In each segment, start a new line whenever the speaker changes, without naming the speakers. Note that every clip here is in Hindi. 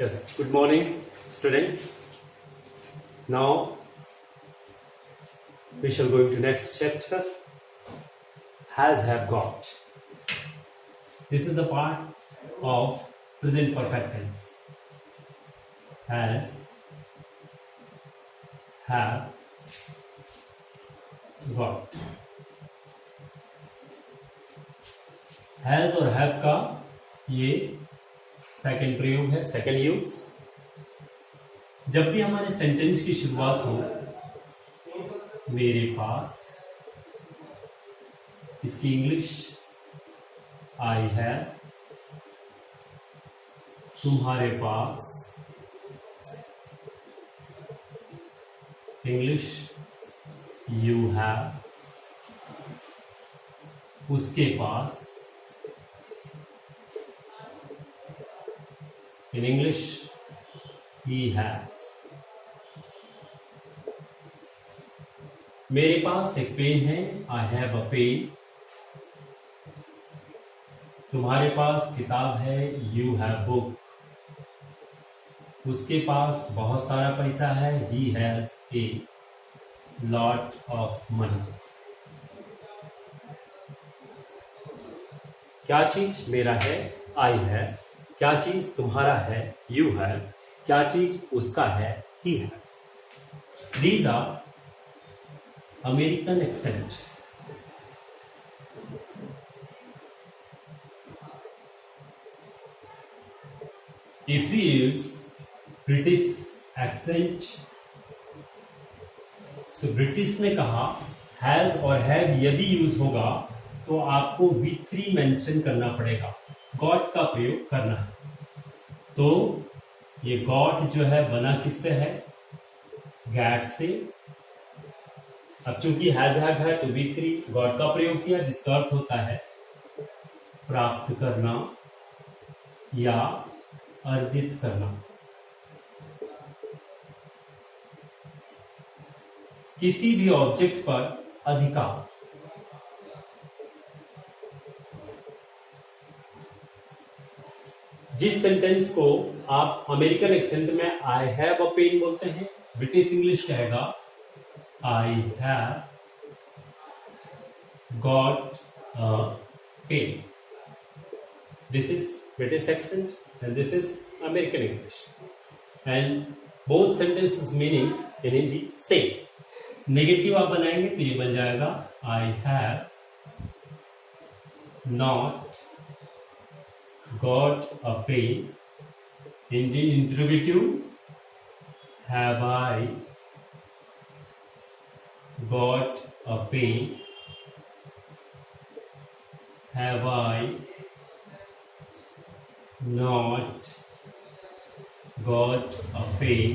Yes, good morning, students. Now we shall go into next chapter. Has, have, got. This is the part of present perfect tense. Has, have, got. Has और have का ये सेकंड प्रयोग है, सेकंड यूज। जब भी हमारे सेंटेंस की शुरुआत हो, मेरे पास, इसकी इंग्लिश आई है, तुम्हारे पास, इंग्लिश यू हैव, उसके पास, in English he has। मेरे पास एक पेन है, I have a pen। तुम्हारे पास किताब है, you have book। उसके पास बहुत सारा पैसा है, he has a lot of money। क्या चीज मेरा है, I have। क्या चीज तुम्हारा है, you have। क्या चीज उसका है, he has। These are American accent। If we use British accent, so British ने कहा has और have यदि यूज होगा तो आपको V3 मेंशन करना पड़ेगा, गॉट का प्रयोग करना है। तो ये गॉट जो है बना किससे है, गैट से। अब चूंकि हैज हैव है तो V3 गॉट का प्रयोग किया, जिसका अर्थ होता है प्राप्त करना या अर्जित करना। किसी भी ऑब्जेक्ट पर अधिकार। जिस सेंटेंस को आप अमेरिकन एक्सेंट में आई हैव अ पेन बोलते हैं, ब्रिटिश इंग्लिश कहेगा I have got a pen. This is British accent and this is American English, and both sentences meaning in Hindi same. Negative आप बनाएंगे तो ये बन जाएगा I have not got a pen। In the interrogative, have I got a pen? Have I not got a pen?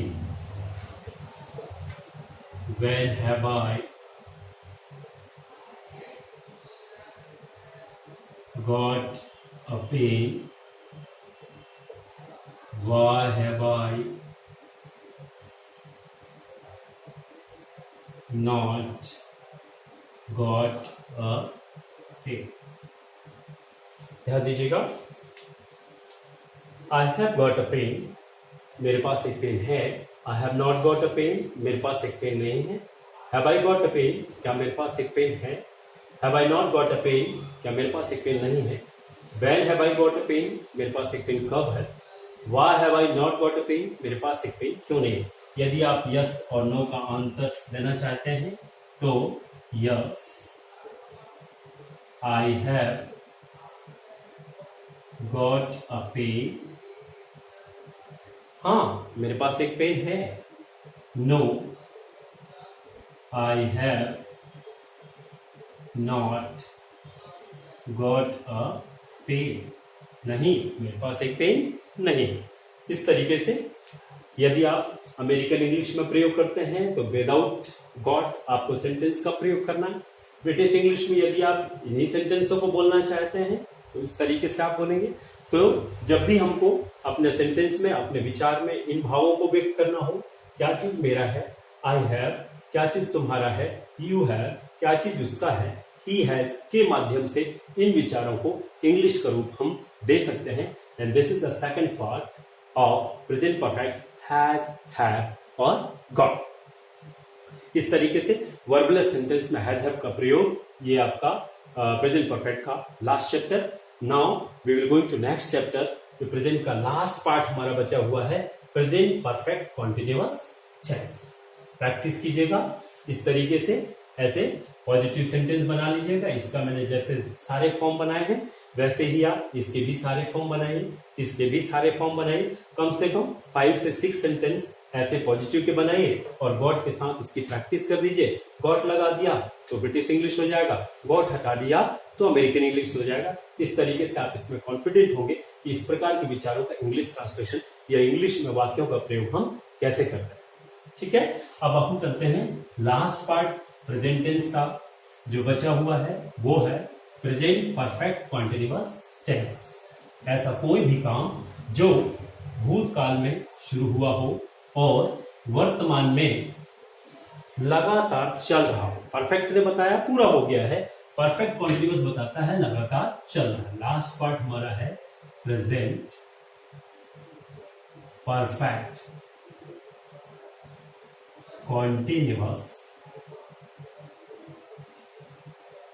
When have I got a pen? Why have I not got a pen? ध्यान दीजिएगा, I have got a pen, मेरे पास एक पेन है। I have not got a pen, मेरे पास एक पेन नहीं है। Have I got a pen, क्या मेरे पास एक पेन है। Have I not got a pen, क्या मेरे पास एक पेन नहीं है। When have I got a pen, मेरे पास एक पेन कब है। Why have I not got a pen, मेरे पास एक पेन क्यों नहीं है। यदि आप यस और नो का आंसर देना चाहते हैं तो yes, I have got a pen। हाँ, मेरे पास एक पेन है। No, I have not got a pen। नहीं, मेरे पास एक पेन नहीं। इस तरीके से यदि आप अमेरिकन इंग्लिश में प्रयोग करते हैं तो विदाउट गॉट आपको सेंटेंस का प्रयोग करना है। ब्रिटिश इंग्लिश में यदि आप इन्हीं सेंटेंसों को बोलना चाहते हैं तो इस तरीके से आप बोलेंगे। तो जब भी हमको अपने सेंटेंस में, अपने विचार में इन भावों को व्यक्त करना हो, क्या चीज मेरा है, आई हैव, क्या चीज तुम्हारा है, यू हैव, क्या चीज उसका है, ही हैज के माध्यम से इन विचारों को इंग्लिश का रूप हम दे सकते हैं। And this is the second part of present perfect has, have और गॉट। इस तरीके से वर्बलेस सेंटेंस में हैज हैव का प्रयोग ये आपका प्रेजेंट परफेक्ट का last chapter. Now we will going to next chapter. जो प्रेजेंट का लास्ट पार्ट हमारा बचा हुआ है present perfect continuous tense. Practice कीजिएगा इस तरीके से, ऐसे पॉजिटिव सेंटेंस बना लीजिएगा। इसका मैंने जैसे सारे फॉर्म बनाए हैं वैसे ही आप इसके भी सारे फॉर्म बनाइए, इसके भी सारे फॉर्म बनाइए। कम से कम 5 से 6 सेंटेंस ऐसे पॉजिटिव के बनाइए और गॉट के साथ इसकी प्रैक्टिस कर दीजिए। गॉट लगा दिया तो ब्रिटिश इंग्लिश हो जाएगा, गॉट हटा दिया तो अमेरिकन इंग्लिश हो जाएगा। इस तरीके से आप इसमें कॉन्फिडेंट होंगे कि इस प्रकार के विचारों का इंग्लिश ट्रांसलेशन या इंग्लिश में वाक्यों का प्रयोग हम कैसे करते हैं। ठीक है, अब हम चलते हैं लास्ट पार्ट प्रेजेंट टेंस का। जो बचा हुआ है वो है प्रेजेंट परफेक्ट कॉन्टिन्यूअस टेंस। ऐसा कोई भी काम जो भूतकाल में शुरू हुआ हो और वर्तमान में लगातार चल रहा हो। परफेक्ट ने बताया पूरा हो गया है, परफेक्ट कॉन्टिन्यूअस बताता है लगातार चल रहा है। लास्ट पार्ट हमारा है प्रेजेंट परफेक्ट कॉन्टिन्यूअस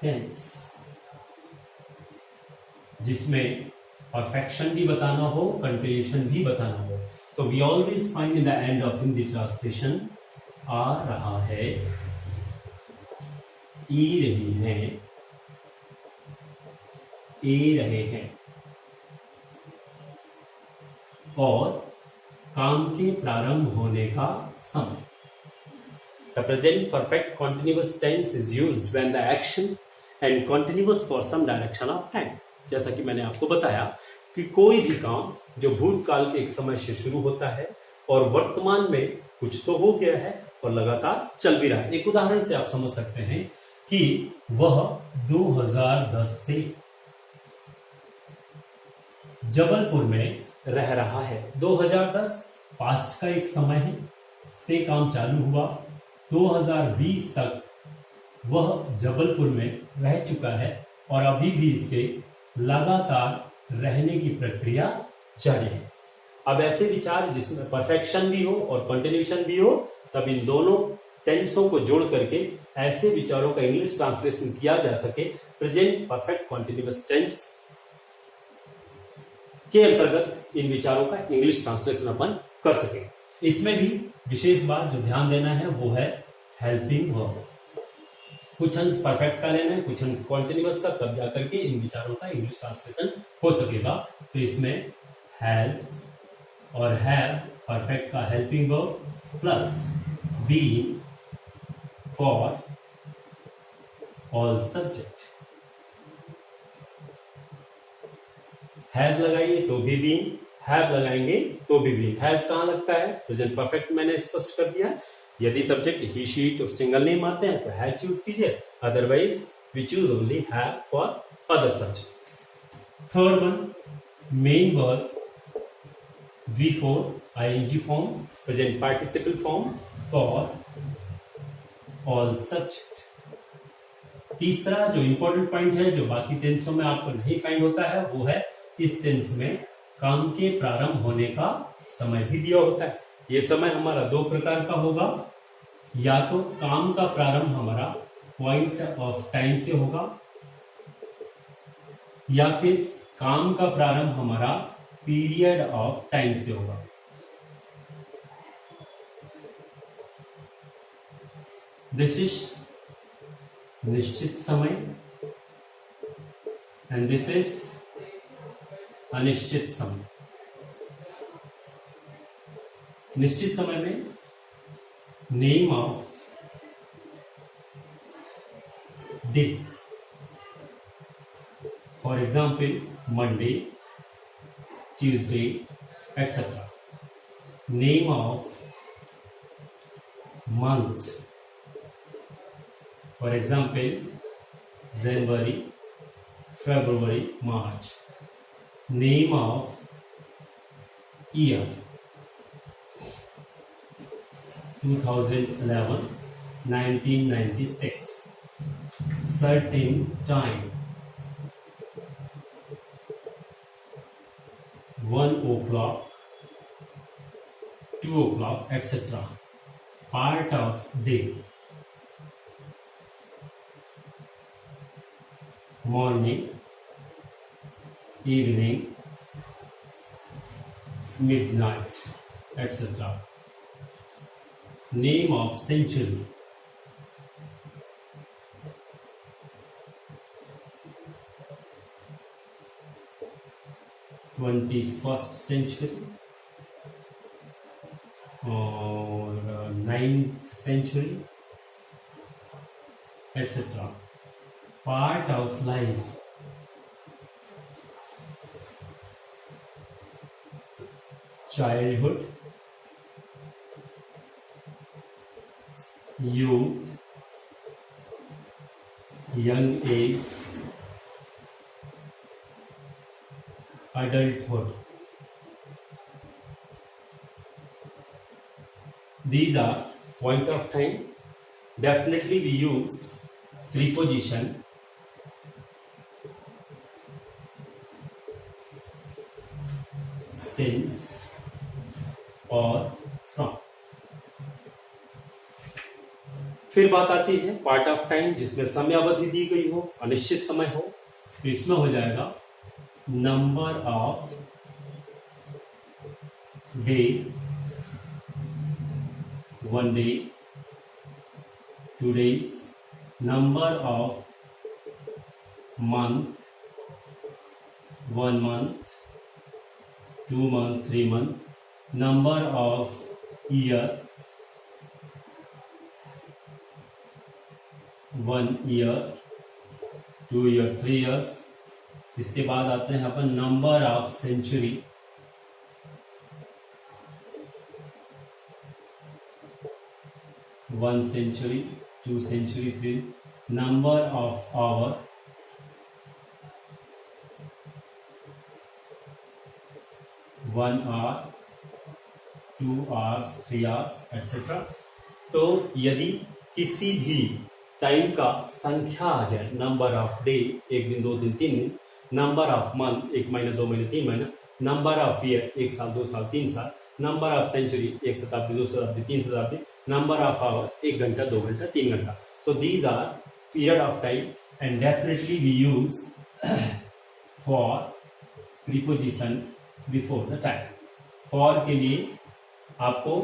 टेंस, जिसमें परफेक्शन भी बताना हो, कंटिन्यूएशन भी बताना हो। So we always find in the end of Hindi translation आ रहा है, ई रही है, ए रहे हैं और काम के प्रारंभ होने का समय। The present perfect continuous tense is used when the action and continuous for some direction of time। जैसा कि मैंने आपको बताया कि कोई भी काम जो भूतकाल के एक समय से शुरू होता है और वर्तमान में कुछ तो हो गया है और लगातार चल भी रहा है। एक उदाहरण से आप समझ सकते हैं कि वह 2010 से जबलपुर में रह रहा है। 2010 पास्ट का एक समय है, से काम चालू हुआ। 2020 तक वह जबलपुर में रह चुका है और अभी भी इसके लगातार रहने की प्रक्रिया जारी है। अब ऐसे विचार जिसमें परफेक्शन भी हो और कंटिन्यूएशन भी हो, तब इन दोनों टेंसों को जोड़ करके ऐसे विचारों का इंग्लिश ट्रांसलेशन किया जा सके। प्रेजेंट परफेक्ट कॉन्टिन्यूअस टेंस के अंतर्गत इन विचारों का इंग्लिश ट्रांसलेशन अपन कर सके। इसमें भी विशेष बात जो ध्यान देना है वो है हेल्पिंग वर्ब। कुछ अंश परफेक्ट का लेना है, कुछ अंश कॉन्टिन्यूअस का, तब जाकर के इन विचारों का इंग्लिश ट्रांसलेशन हो सकेगा। तो इसमें हैज और हैव परफेक्ट का helping verb plus being for all subject. Has लगाइए तो भी बीइंग, हैव लगाएंगे तो भी बीइंग। हैज कहां लगता है? प्रेजेंट परफेक्ट मैंने स्पष्ट कर दिया। यदि सब्जेक्ट ही, शी और सिंगल नेम आते हैं तो हैव चूज कीजिए, otherwise we choose only have for other subject. Third one, main verb V4 ing form, present participle form for all subject. तीसरा जो इंपॉर्टेंट पॉइंट है जो बाकी टेंसों में आपको नहीं फाइंड होता है वो है इस टेंस में काम के प्रारंभ होने का समय भी दिया होता है। ये समय हमारा दो प्रकार का होगा, या तो काम का प्रारंभ हमारा पॉइंट ऑफ टाइम से होगा या फिर काम का प्रारंभ हमारा पीरियड ऑफ टाइम से होगा। दिस इज निश्चित समय एंड दिस इज अनिश्चित समय। निश्चित समय में name of day, for example Monday, Tuesday etc. Name of month, for example January, February, March. Name of year 2011, 1996. Certain time 1 o'clock 2 o'clock, etc. Part of day, morning, evening, midnight, etc. Name of century, (21st century) or 9th century, etc. Part of life, childhood, youth, young age, adulthood. These are point of time. Definitely we use preposition since और from. फिर बात आती है पार्ट ऑफ टाइम जिसमें समय अवधि दी गई हो, अनिश्चित समय हो, तो इसमें हो जाएगा number of day, 1 day, 2 days, number of month, 1 month, 2 month, 3 month, number of year, 1 year, 2 year, 3 years. इसके बाद आते हैं अपन number of century, 1 century, 2 century, 3. Number of hour, 1 hour, 2 hours, 3 hours, etc. तो यदि किसी भी टाइम का संख्या आ जाए, नंबर ऑफ डे 1 दिन, 2 दिन, 3 दिन, नंबर ऑफ मंथ 1 महीना, 2 महीने, 3 महीना, नंबर ऑफ ईयर 1 साल, 2 साल, 3 साल, नंबर ऑफ सेंचुरी 1 शताब्दी, 2 शताब्दी, 3 शताब्दी, number of hour 1 घंटा, 2 घंटा, 3 घंटा. So these are period of time and definitely we use for preposition before the time. For के लिए आपको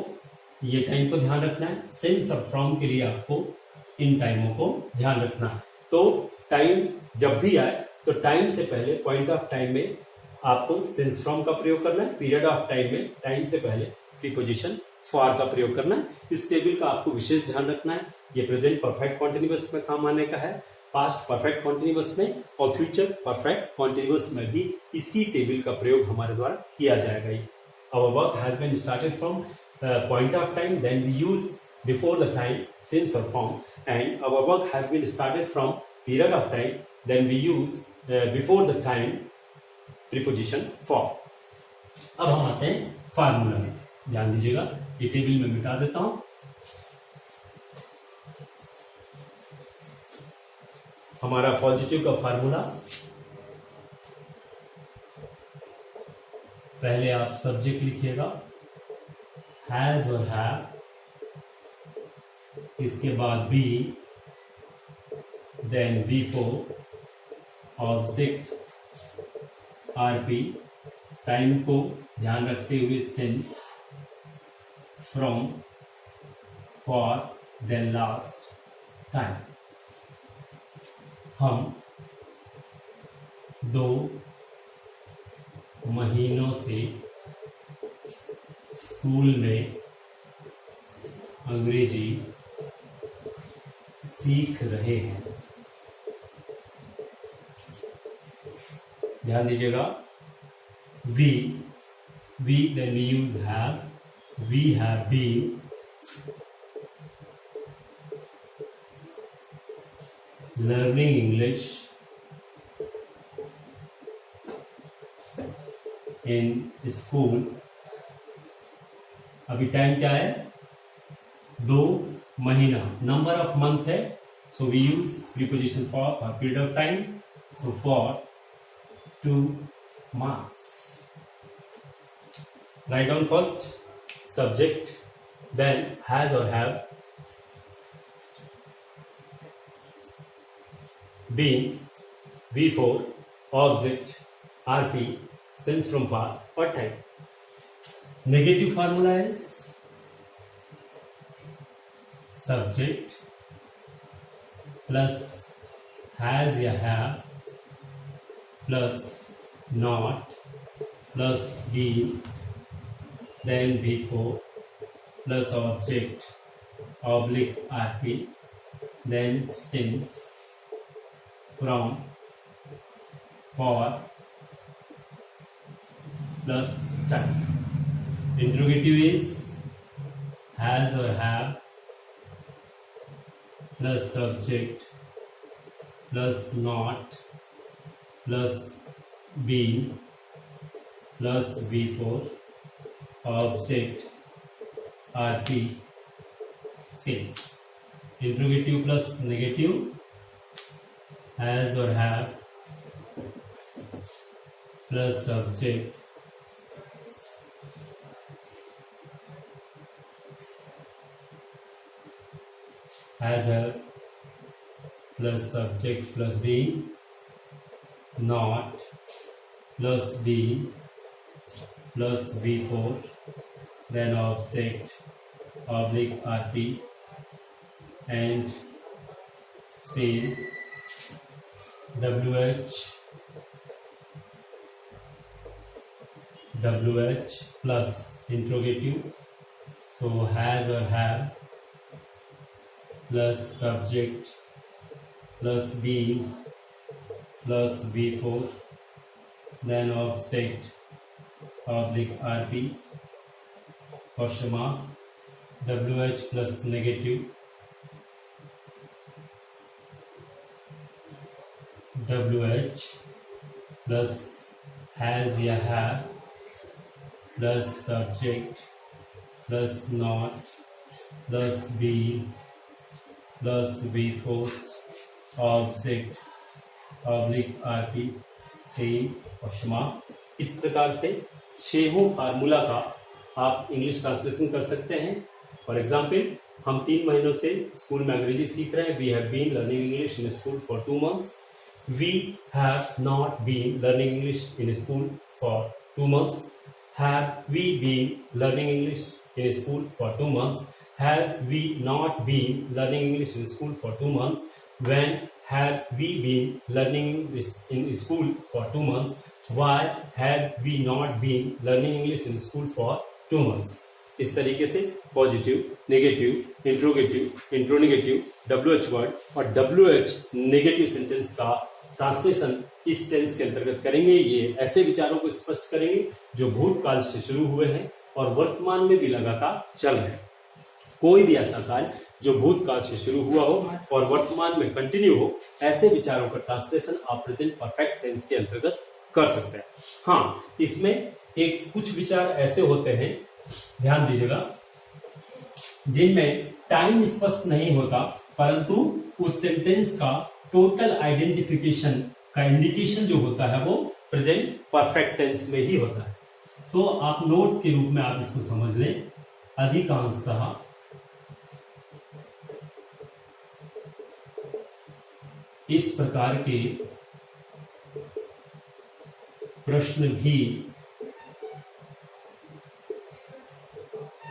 ये टाइम को ध्यान रखना है, since और from के लिए आपको इन टाइमों को ध्यान रखना है. तो टाइम जब भी आए तो टाइम से पहले पॉइंट ऑफ टाइम में आपको since from का प्रयोग करना है, पीरियड ऑफ टाइम में टाइम से पहले प्रीपोजिशन फॉर का प्रयोग करना है. इस टेबल का आपको विशेष ध्यान रखना है. ये प्रेजेंट परफेक्ट कॉन्टिन्यूअस में काम आने का है, पास्ट परफेक्ट कॉन्टिन्यूअस में और फ्यूचर परफेक्ट कॉन्टिन्यूअस में भी इसी टेबल का प्रयोग हमारे द्वारा किया जाएगा. Our work has been started from point of time, then we use before the time since or from, and our work has been started from period of time, then we use before the time preposition for. अब हम आते हैं फार्मूला में. ध्यान दीजिएगा, ये टेबल में मिटा देता हूं. हमारा पॉजिटिव का फार्मूला, पहले आप सब्जेक्ट लिखिएगा हैज और हैव, इसके बाद be, then before, object RP, time को ध्यान रखते हुए since, from, for, then last, time. हम 2 महीनों से स्कूल में अंग्रेजी सीख रहे हैं. ध्यान दीजिएगा, we, then we use have. We have been learning English in school. अभी टाइम क्या है? 2 महीना. नंबर ऑफ मंथ है, so we use preposition for period of time. So for 2 months. Write down first subject, then has or have been, before, object, RP, since, from, far or time. Negative formula is subject plus has या have plus not plus been, then before plus object oblique RP, then since, from, for plus time. Interrogative is has or have plus subject plus not plus been plus before object RP, same. Interrogative plus negative, has or have plus subject has have plus subject plus being, not plus being plus before, then object oblique RP, and same. WH plus interrogative, so has or have plus subject plus being plus before, then object oblique RP, question mark. WH plus negative, WH plus has या have plus subject plus not plus be plus before object oblique RP, same question mark. इस प्रकार से 6 फार्मूला का आप इंग्लिश ट्रांसलेशन कर सकते हैं। फॉर एग्जाम्पल, हम 3 महीनों से स्कूल में अंग्रेजी सीख रहे हैं। We have been learning English in school for 2 months. We have not been learning English in school for 2 months. Have we been learning English in school for 2 months? Have we not been learning English in school for 2 months? When have we been learning English in school for 2 months? Why have we not been learning English in school for 2 months? इस तरीके से positive, negative, interrogative, interronegative, WH word और WH नेगेटिव सेंटेंस का ट्रांसलेशन इस टेंस के अंतर्गत करेंगे। ये ऐसे विचारों को स्पष्ट करेंगे जो भूतकाल से शुरू हुए हैं और वर्तमान में भी लगातार चल रहे हैं। कोई भी ऐसा कार्य जो भूतकाल से शुरू हुआ हो और वर्तमान में कंटिन्यू हो, ऐसे विचारों का ट्रांसलेशन आप प्रेजेंट परफेक्ट टेंस के अंतर्गत कर सकते हैं। हाँ, इसमें एक कुछ विचार ऐसे होते हैं, ध्यान दीजिएगा, जिनमें टाइम स्पष्ट नहीं होता, परंतु उस सेंटेंस का टोटल आइडेंटिफिकेशन का इंडिकेशन जो होता है वो प्रेजेंट परफेक्ट टेंस में ही होता है। तो आप नोट के रूप में आप इसको समझ लें। अधिकांशतः इस प्रकार के प्रश्न भी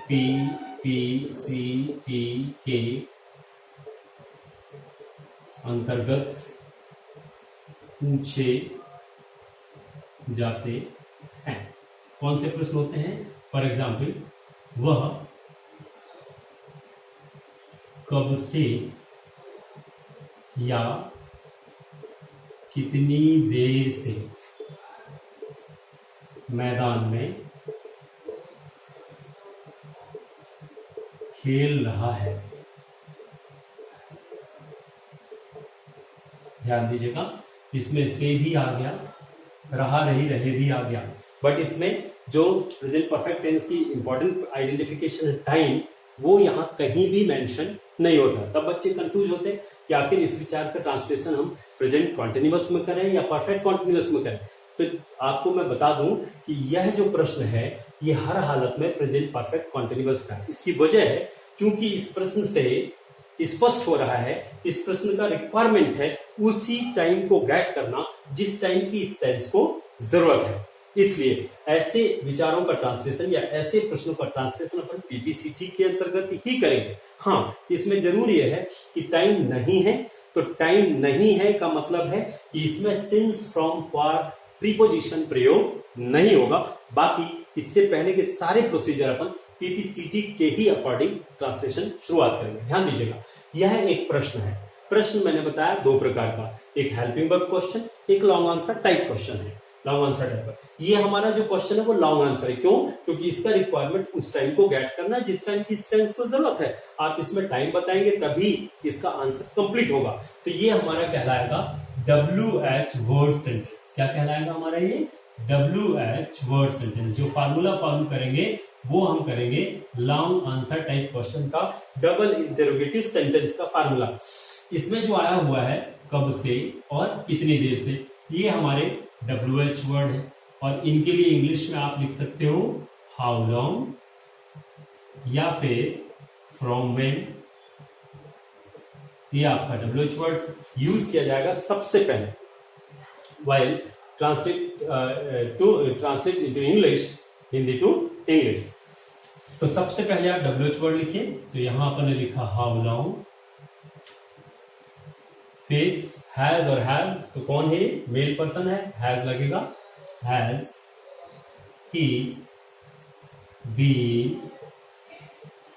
PPCT के अंतर्गत पूछे जाते हैं। कौन से प्रश्न होते हैं? फॉर एग्जाम्पल, वह कब से या कितनी देर से मैदान में खेल रहा है। ध्यान दीजिएगा, इसमें से भी आ गया, रहा रही रहे भी आ गया, बट इसमें जो प्रेजेंट परफेक्ट टेंस की इंपॉर्टेंट आइडेंटिफिकेशन टाइम, वो यहां कहीं भी मेंशन नहीं होता। तब बच्चे कंफ्यूज होते हैं कि आखिर इस विचार का ट्रांसलेशन हम प्रेजेंट कॉन्टिन्यूअस में करें या परफेक्ट कॉन्टिन्यूअस में करें। तो आपको मैं बता दूं कि यह जो प्रश्न है ये हर हालत में प्रेजेंट परफेक्ट कॉन्टिन्यूअस का है। इसकी वजह है क्योंकि इस प्रश्न से स्पष्ट हो रहा है, इस प्रश्न का रिक्वायरमेंट है उसी टाइम को गेट करना जिस टाइम की इस टेंस को जरूरत है। इसलिए ऐसे विचारों का ट्रांसलेशन या ऐसे प्रश्नों का ट्रांसलेशन अपन पीपीसीटी के अंतर्गत ही करेंगे। हाँ, इसमें जरूर यह है कि टाइम नहीं है, तो टाइम नहीं है का मतलब है कि इसमें सिंस, फ्रॉम, फॉर, प्रीपोजिशन प्रयोग नहीं होगा। बाकी इससे पहले के सारे प्रोसीजर अपन पीपीसीटी के ही अकॉर्डिंग ट्रांसलेशन शुरुआत करेंगे। ध्यान दीजिएगा, यह एक प्रश्न है। प्रश्न मैंने बताया दो प्रकार का, एक हेल्पिंग वर्ब क्वेश्चन, एक लॉन्ग आंसर टाइप क्वेश्चन है। लॉन्ग आंसर टाइप, ये हमारा जो क्वेश्चन है वो लॉन्ग आंसर है। क्यों? क्योंकि इसका रिक्वायरमेंट उस टाइम को गेट करना जिस टाइम की इस टेंस को जरूरत है। आप इसमें टाइम बताएंगे तभी इसका आंसर कंप्लीट होगा। तो ये हमारा कहलाएगा WH वर्ड सेंटेंस। क्या कहलाएगा हमारा ये? WH word sentence. जो फार्मूला फॉलो करेंगे वो हम करेंगे लॉन्ग आंसर टाइप क्वेश्चन का डबल इंटरोगेटिव सेंटेंस का फार्मूला। इसमें जो आया हुआ है कब से और कितनी देर से, ये हमारे WH वर्ड है। और इनके लिए इंग्लिश में आप लिख सकते हो हाउ लॉन्ग या फिर फ्रॉम व्हेन। ये आपका WH वर्ड यूज किया जाएगा सबसे पहले while translate into English, Hindi to English. तो सबसे पहले आप WH वर्ड लिखिए। तो यहां अपन ने लिखा हाउ लॉन्ग, फिर हैज और हैव, तो कौन है? मेल पर्सन है, हैज लगेगा। Has he been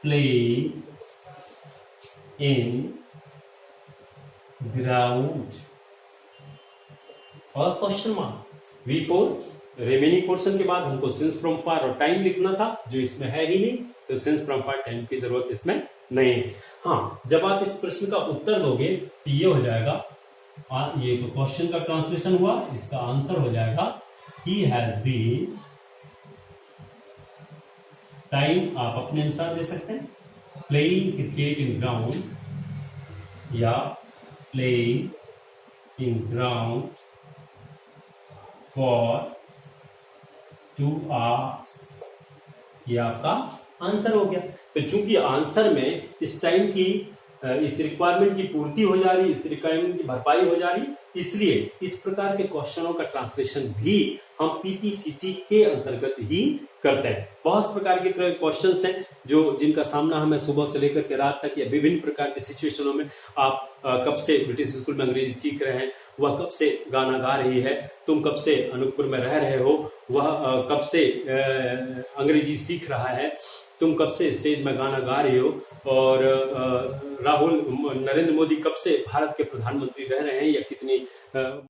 playing in ground और question mark V4। Remaining portion के बाद हमको सिंस, फ्रॉम, फॉर और टाइम लिखना था, जो इसमें है ही नहीं, तो सिंस, फ्रॉम, फॉर, टाइम की जरूरत इसमें नहीं है। हाँ, जब आप इस प्रश्न का उत्तर दोगे तो ये हो जाएगा, ये तो क्वेश्चन का ट्रांसलेशन हुआ, इसका आंसर हो जाएगा ही हैज बीन, टाइम आप अपने अनुसार दे सकते हैं, प्लेइंग क्रिकेट इन ग्राउंड या playing in ground for 2 hours। ये आपका आंसर हो गया। तो चूंकि आंसर में इस टाइम की, इस रिक्वायरमेंट की पूर्ति हो जा रही, इस रिक्वायरमेंट की भरपाई हो जा रही, इसलिए इस प्रकार के क्वेश्चनों का ट्रांसलेशन भी हम पीपीसीटी के अंतर्गत ही करते हैं। बहुत प्रकार के क्वेश्चंस हैं जो जिनका सामना हमें सुबह से लेकर के रात तक या विभिन्न प्रकार के सिचुएशनों में। आप कब से ब्रिटिश स्कूल में अंग्रेजी सीख रहे हैं, वह कब से गाना गा रही है, तुम कब से अनूपपुर में रह रहे हो, वह कब से अंग्रेजी सीख रहा है, तुम कब से स्टेज में गाना गा रही हो, और नरेंद्र मोदी कब से भारत के प्रधानमंत्री रह रहे हैं या कितनी